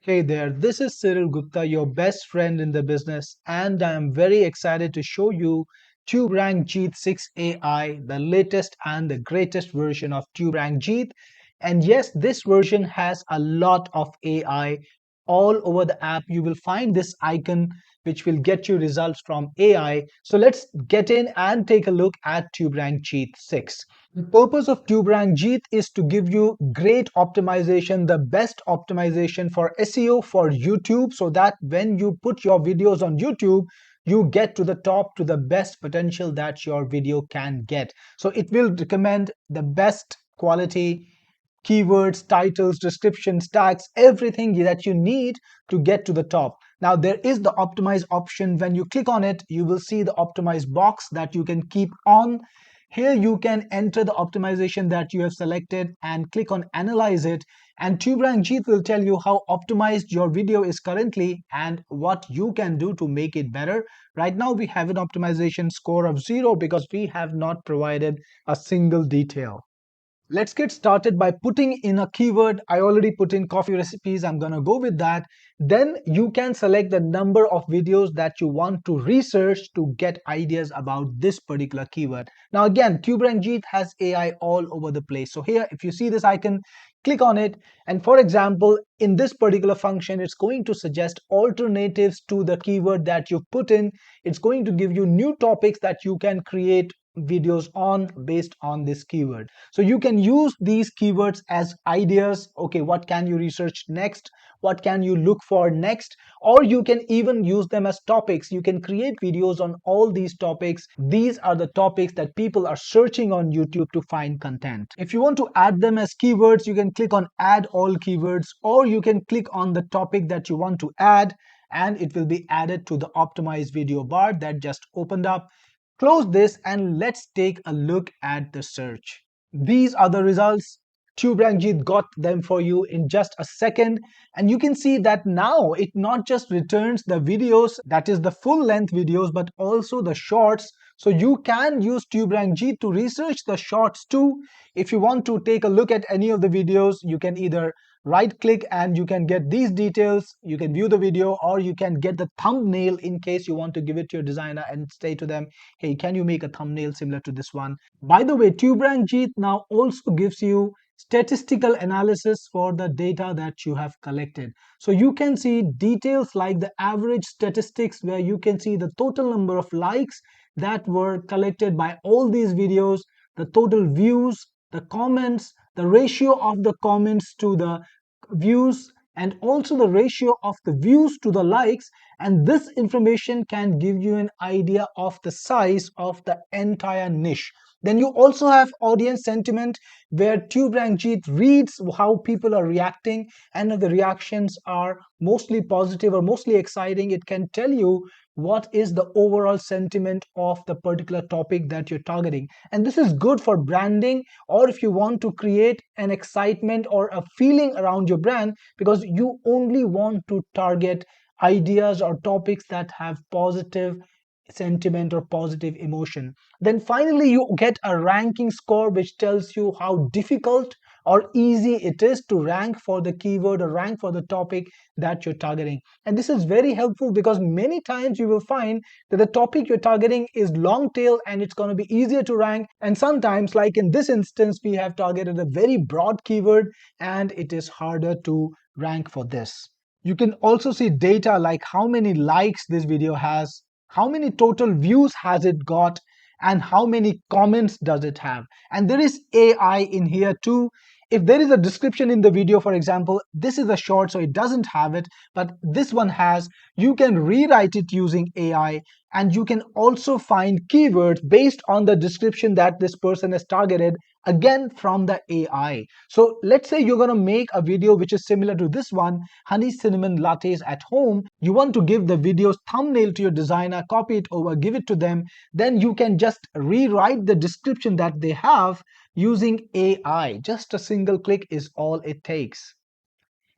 Hey there, this is Cyril Gupta, your best friend in the business, and I am very excited to show you TubeRank Jeet 6 AI, the latest and the greatest version of TubeRank Jeet. And yes, this version has a lot of AI all over the app. You will find this icon which will get you results from AI. So let's get in and take a look at TubeRank Jeet 6. The purpose of TubeRank Jeet is to give you great optimization, the best optimization for SEO for YouTube, so that when you put your videos on YouTube, you get to the top to the best potential that your video can get. So it will recommend the best quality keywords, titles, descriptions, tags, everything that you need to get to the top. Now there is the optimize option. When you click on it, you will see the optimize box that you can keep on. Here you can enter the optimization that you have selected and click on analyze it, and TubeRank Jeet will tell you how optimized your video is currently and what you can do to make it better. Right now we have an optimization score of 0 because we have not provided a single detail. Let's get started by putting in a keyword. I already put in coffee recipes. I'm going to go with that. Then you can select the number of videos that you want to research to get ideas about this particular keyword. Now again, TubeRank Jeet has AI all over the place. So here, if you see this icon, click on it. And for example, in this particular function, it's going to suggest alternatives to the keyword that you put in. It's going to give you new topics that you can create videos on based on this keyword. So you can use these keywords as ideas. Okay, what can you research next? What can you look for next? Or you can even use them as topics. You can create videos on all these topics. These are the topics that people are searching on YouTube to find content. If you want to add them as keywords, you can click on add all keywords, or you can click on the topic that you want to add, and it will be added to the optimized video bar that just opened up. Close this and let's take a look at the search. These are the results. TubeRank got them for you in just a second, and you can see that now it not just returns the videos, that is the full length videos, but also the shorts. So you can use TubeRank to research the shorts too. If you want to take a look at any of the videos, you can either right click and you can get these details. You can view the video, or you can get the thumbnail in case you want to give it to your designer and say to them, hey, can you make a thumbnail similar to this one? By the way, TubeRank Jeet now also gives you statistical analysis for the data that you have collected. So you can see details like the average statistics, where you can see the total number of likes that were collected by all these videos, the total views, the comments, the ratio of the comments to the views, and also the ratio of the views to the likes. And this information can give you an idea of the size of the entire niche. Then you also have audience sentiment, where TubeRank Jeet reads how people are reacting, and if the reactions are mostly positive or mostly exciting, it can tell you what is the overall sentiment of the particular topic that you're targeting. And this is good for branding, or if you want to create an excitement or a feeling around your brand, because you only want to target ideas or topics that have positive sentiment or positive emotion. Then finally, you get a ranking score which tells you how difficult or easy it is to rank for the keyword or rank for the topic that you're targeting. And this is very helpful because many times you will find that the topic you're targeting is long tail and it's going to be easier to rank. And sometimes, like in this instance, we have targeted a very broad keyword and it is harder to rank for this. You can also see data like how many likes this video has, how many total views has it got, and how many comments does it have. And there is AI in here too. If there is a description in the video, for example, this is a short, so it doesn't have it, but this one has, you can rewrite it using AI, and you can also find keywords based on the description that this person has targeted, again from the AI. So let's say you're going to make a video which is similar to this one, honey cinnamon lattes at home. You want to give the video's thumbnail to your designer, copy it over, give it to them. Then you can just rewrite the description that they have using AI. Just a single click is all it takes.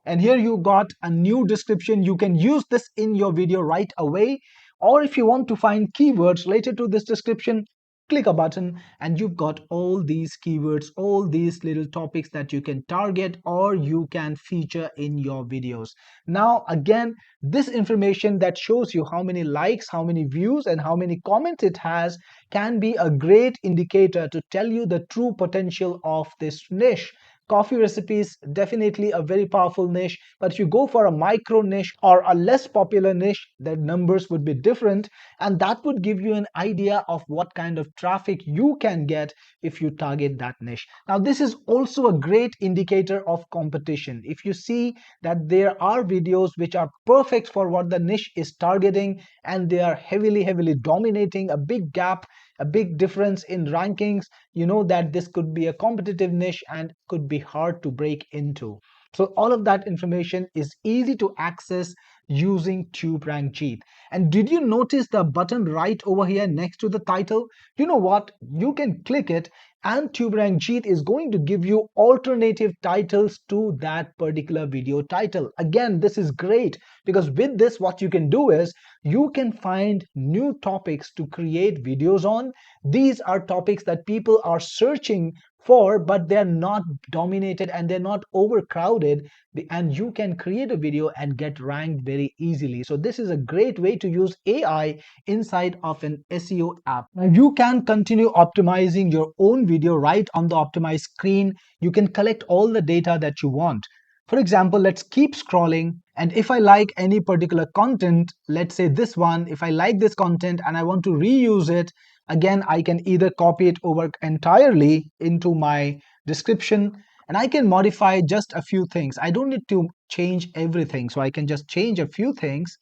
And here you got a new description. You can use this in your video right away. Or if you want to find keywords related to this description, click a button and you've got all these keywords, all these little topics that you can target or you can feature in your videos. Now again, this information that shows you how many likes, how many views and how many comments it has can be a great indicator to tell you the true potential of this niche. Coffee recipes, definitely a very powerful niche, but if you go for a micro niche or a less popular niche, the numbers would be different, and that would give you an idea of what kind of traffic you can get if you target that niche. Now this is also a great indicator of competition. If you see that there are videos which are perfect for what the niche is targeting and they are heavily dominating, a big gap, a big difference in rankings, you know that this could be a competitive niche and could be hard to break into. So all of that information is easy to access using TubeRank Jeet. And did you notice the button right over here next to the title? You know what? You can click it and TubeRank Jeet is going to give you alternative titles to that particular video title. Again, this is great because with this, what you can do is you can find new topics to create videos on. These are topics that people are searching for, but they're not dominated and they're not overcrowded, and you can create a video and get ranked very easily. So this is a great way to use AI inside of an SEO app. Now you can continue optimizing your own video right on the optimized screen. You can collect all the data that you want. For example, let's keep scrolling, and if I like any particular content, let's say this one, if I like this content and I want to reuse it, again I can either copy it over entirely into my description and I can modify just a few things. I don't need to change everything, so I can just change a few things,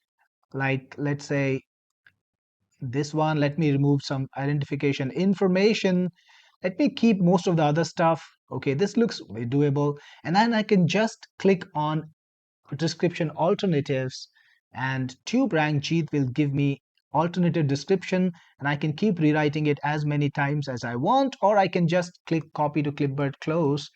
like let's say this one. Let me remove some identification information. Let me keep most of the other stuff. Okay, this looks very doable, and then I can just click on description alternatives, and TubeRank Jeet will give me alternative description, and I can keep rewriting it as many times as I want, or I can just click copy to clipboard close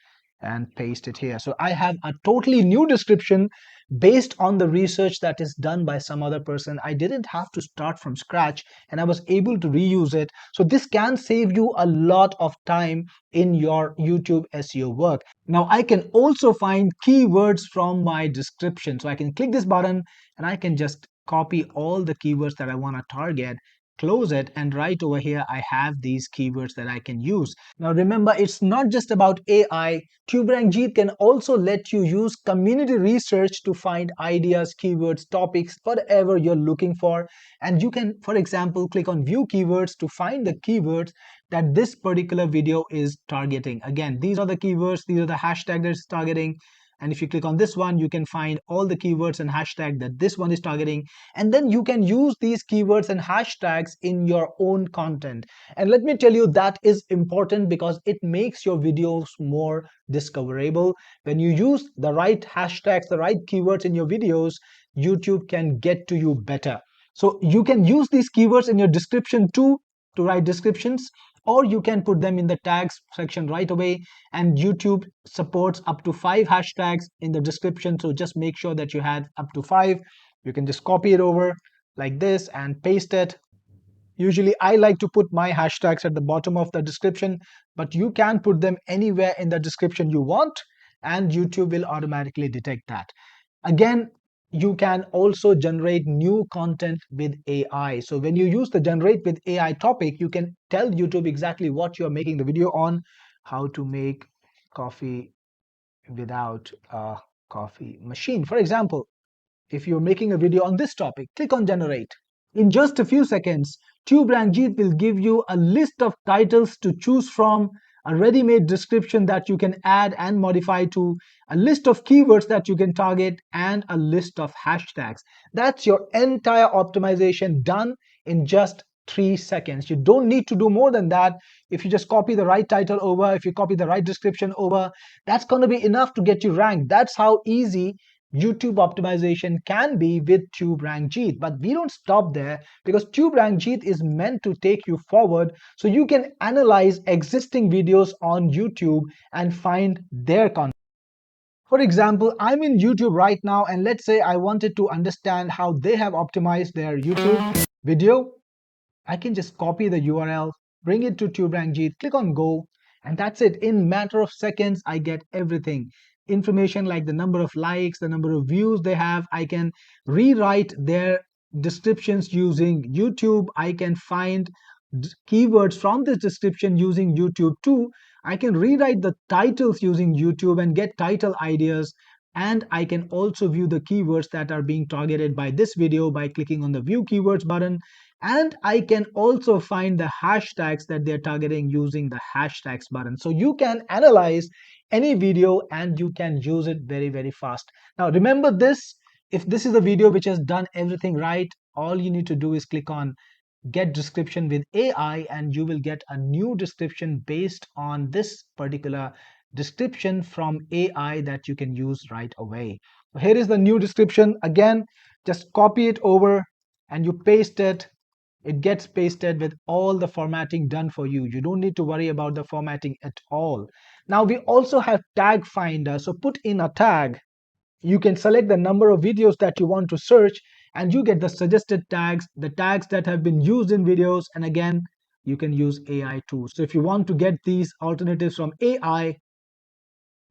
and paste it here. So I have a totally new description based on the research that is done by some other person. I didn't have to start from scratch and I was able to reuse it. So this can save you a lot of time in your YouTube SEO work. Now I can also find keywords from my description. So I can click this button and I can just copy all the keywords that I want to target, close it, and right over here I have these keywords that I can use. Now remember, it's not just about AI. TubeRank Jeet can also let you use community research to find ideas, keywords, topics, whatever you're looking for. And you can, for example, click on view keywords to find the keywords that this particular video is targeting. Again, these are the keywords, these are the hashtags that it's targeting. And if you click on this one, you can find all the keywords and hashtag that this one is targeting. And then you can use these keywords and hashtags in your own content. And let me tell you, that is important because it makes your videos more discoverable. When you use the right hashtags, the right keywords in your videos, YouTube can get to you better. So you can use these keywords in your description too, to write descriptions, or you can put them in the tags section right away, and YouTube supports up to 5 hashtags in the description, so just make sure that you have up to 5. You can just copy it over like this and paste it. Usually I like to put my hashtags at the bottom of the description, but you can put them anywhere in the description you want and YouTube will automatically detect that. Again, you can also generate new content with AI. So when you use the generate with AI topic, you can tell YouTube exactly what you're making the video on: how to make coffee without a coffee machine. For example, if you're making a video on this topic, click on generate. In just a few seconds, TubeRank Jeet will give you a list of titles to choose from, a ready-made description that you can add and modify to, a list of keywords that you can target, and a list of hashtags. That's your entire optimization done in just 3 seconds. You don't need to do more than that. If you just copy the right title over, if you copy the right description over, that's going to be enough to get you ranked. That's how easy YouTube optimization can be with TubeRank Jeet. But we don't stop there, because TubeRank Jeet is meant to take you forward so you can analyze existing videos on YouTube and find their content. For example, I'm in YouTube right now, and let's say I wanted to understand how they have optimized their YouTube video. I can just copy the URL, bring it to TubeRank Jeet, click on go, and that's it. In matter of seconds, I get everything. Information like the number of likes, the number of views they have. I can rewrite their descriptions using YouTube. I can find keywords from this description using YouTube too. I can rewrite the titles using YouTube and get title ideas. And I can also view the keywords that are being targeted by this video by clicking on the view keywords button. And I can also find the hashtags that they're targeting using the hashtags button. So you can analyze any video and you can use it very, very fast. Now remember this, if this is a video which has done everything right, all you need to do is click on get description with AI and you will get a new description based on this particular description from AI that you can use right away. So here is the new description. Again, just copy it over and you paste it. It gets pasted with all the formatting done for you. You don't need to worry about the formatting at all. Now we also have tag finder. So put in a tag. You can select the number of videos that you want to search and you get the suggested tags, the tags that have been used in videos. And again, you can use AI too. So if you want to get these alternatives from AI,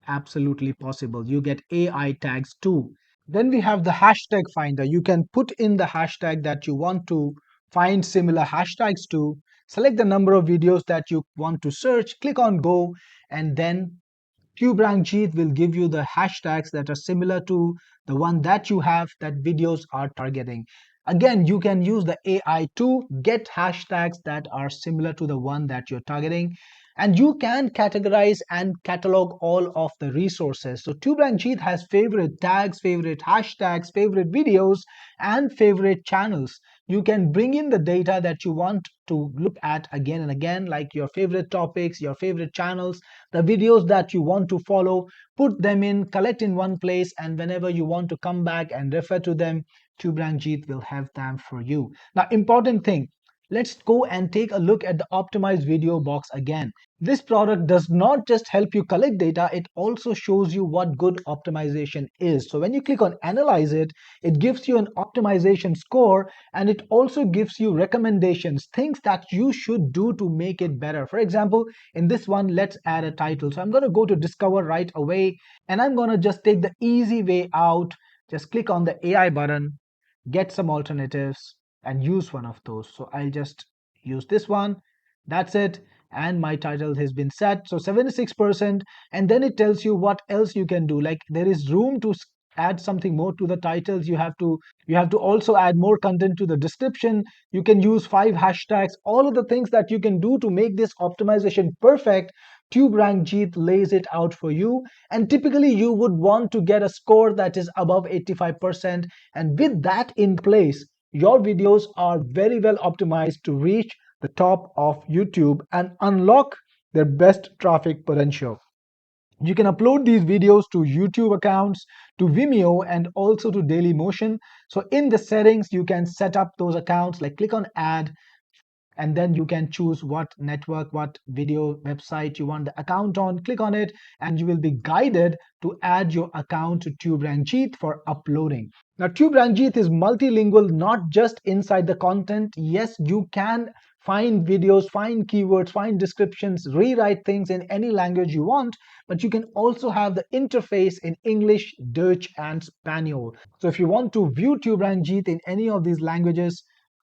absolutely possible. You get AI tags too. Then we have the hashtag finder. You can put in the hashtag that you want to find similar hashtags to, select the number of videos that you want to search, click on go, and then TubeRank Jeet will give you the hashtags that are similar to the one that you have that videos are targeting. Again, you can use the AI to get hashtags that are similar to the one that you're targeting. And you can categorize and catalog all of the resources. So TubeRank Jeet has favorite tags, favorite hashtags, favorite videos, and favorite channels. You can bring in the data that you want to look at again and again, like your favorite topics, your favorite channels, the videos that you want to follow, put them in, collect in one place, and whenever you want to come back and refer to them, TubeRank Jeet will have them for you. Now, important thing, let's go and take a look at the optimized video box again. This product does not just help you collect data, it also shows you what good optimization is. So when you click on analyze it, it gives you an optimization score and it also gives you recommendations, things that you should do to make it better. For example, in this one, let's add a title. So I'm going to go to discover right away and I'm going to just take the easy way out. Just click on the AI button, get some alternatives and use one of those. So I'll just use this one. That's it. And my title has been set. So 76%. And then it tells you what else you can do. Like there is room to add something more to the titles. You have to also add more content to the description. You can use 5 hashtags, all of the things that you can do to make this optimization perfect. TubeRank Jeet lays it out for you. And typically you would want to get a score that is above 85%. And with that in place, your videos are very well optimized to reach the top of YouTube and unlock their best traffic potential. You can upload these videos to YouTube accounts, to Vimeo, and also to Dailymotion. So in the settings, you can set up those accounts, like click on add, and then you can choose what network, what video website you want the account on. Click on it and you will be guided to add your account to TubeRank Jeet for uploading. Now TubeRank Jeet is multilingual, not just inside the content. Yes, you can find videos, find keywords, find descriptions, rewrite things in any language you want, but you can also have the interface in English, Dutch, and Spanish. So if you want to view TubeRank Jeet in any of these languages,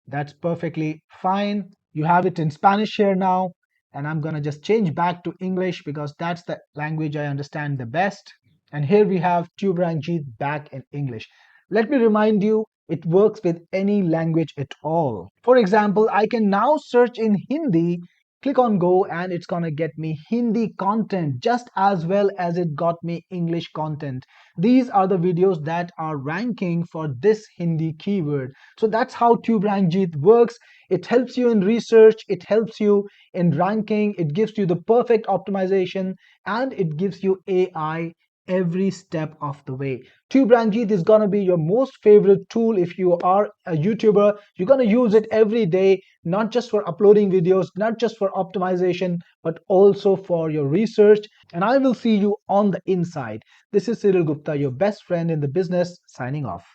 that's perfectly fine. You have it in Spanish here now, and I'm gonna just change back to English because that's the language I understand the best. And here we have TubeRank Jeet back in English. Let me remind you, it works with any language at all. For example, I can now search in Hindi, click on go, and it's gonna get me Hindi content just as well as it got me English content. These are the videos that are ranking for this Hindi keyword. So that's how TubeRank Jeet works. It helps you in research, it helps you in ranking, it gives you the perfect optimization, and it gives you AI every step of the way. TubeRank Jeet is gonna be your most favorite tool if you are a YouTuber. You're gonna use it every day, not just for uploading videos, not just for optimization, but also for your research. And I will see you on the inside. This is Cyril Gupta, your best friend in the business, signing off.